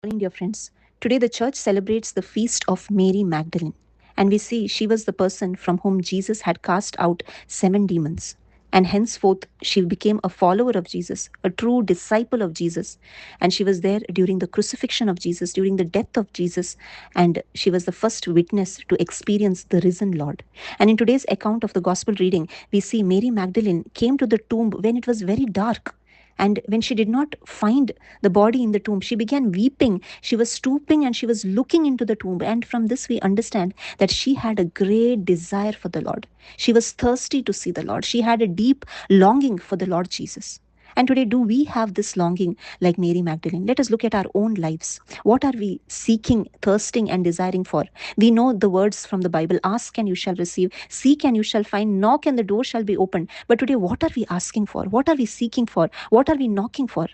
Good morning, dear friends. Today, the church celebrates the feast of Mary Magdalene, and we see she was the person from whom Jesus had cast out seven demons. And henceforth, she became a follower of Jesus, a true disciple of Jesus. And she was there during the crucifixion of Jesus, during the death of Jesus, and she was the first witness to experience the risen Lord. And in today's account of the gospel reading, we see Mary Magdalene came to the tomb when it was very dark. And when she did not find the body in the tomb, she began weeping. She was stooping and she was looking into the tomb. And from this, we understand that she had a great desire for the Lord. She was thirsty to see the Lord. She had a deep longing for the Lord Jesus. And today, do we have this longing like Mary Magdalene? Let us look at our own lives. What are we seeking, thirsting, and desiring for? We know the words from the Bible: ask and you shall receive, seek and you shall find, knock and the door shall be opened. But today, what are we asking for? What are we seeking for? What are we knocking for?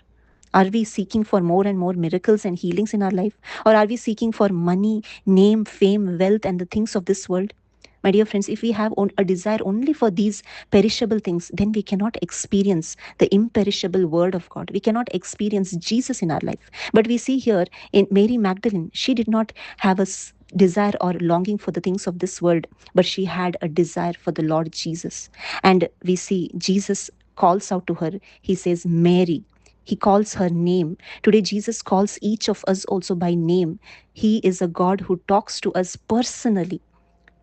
Are we seeking for more and more miracles and healings in our life? Or are we seeking for money, name, fame, wealth, and the things of this world? My dear friends, if we have a desire only for these perishable things, then we cannot experience the imperishable word of God. We cannot experience Jesus in our life. But we see here in Mary Magdalene, she did not have a desire or longing for the things of this world, but she had a desire for the Lord Jesus. And we see Jesus calls out to her. He says, Mary. He calls her name. Today, Jesus calls each of us also by name. He is a God who talks to us personally.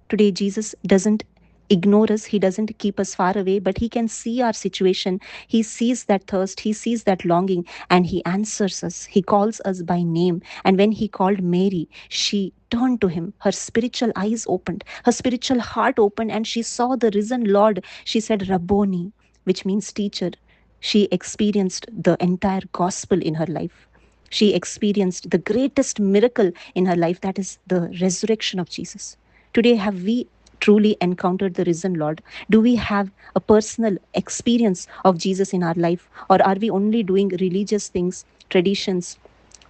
Today, Jesus doesn't ignore us. He doesn't keep us far away, but he can see our situation. He sees that thirst. He sees that longing, and he answers us. He calls us by name. And when he called Mary, she turned to him. Her spiritual eyes opened, her spiritual heart opened, and she saw the risen Lord. She said, Rabboni, which means teacher. She experienced the entire gospel in her life. She experienced the greatest miracle in her life, that is the resurrection of Jesus. Today, have we truly encountered the risen Lord? Do we have a personal experience of Jesus in our life? Or are we only doing religious things, traditions,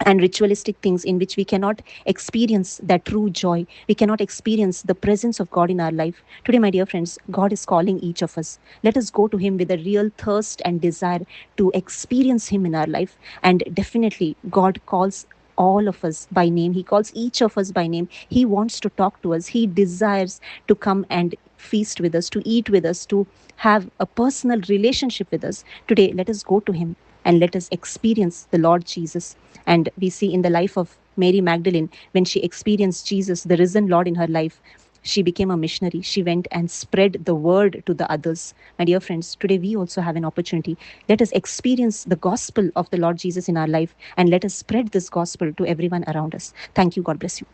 and ritualistic things in which we cannot experience that true joy? We cannot experience the presence of God in our life. Today, my dear friends, God is calling each of us. Let us go to Him with a real thirst and desire to experience Him in our life. And definitely, God calls all of us by name. He calls each of us by name. He wants to talk to us. He desires to come and feast with us, to eat with us, to have a personal relationship with us. Today, let us go to Him and let us experience the Lord Jesus. And we see in the life of Mary Magdalene, when she experienced Jesus, the risen Lord in her life, she became a missionary. She went and spread the word to the others. My dear friends, today we also have an opportunity. Let us experience the gospel of the Lord Jesus in our life, and let us spread this gospel to everyone around us. Thank you. God bless you.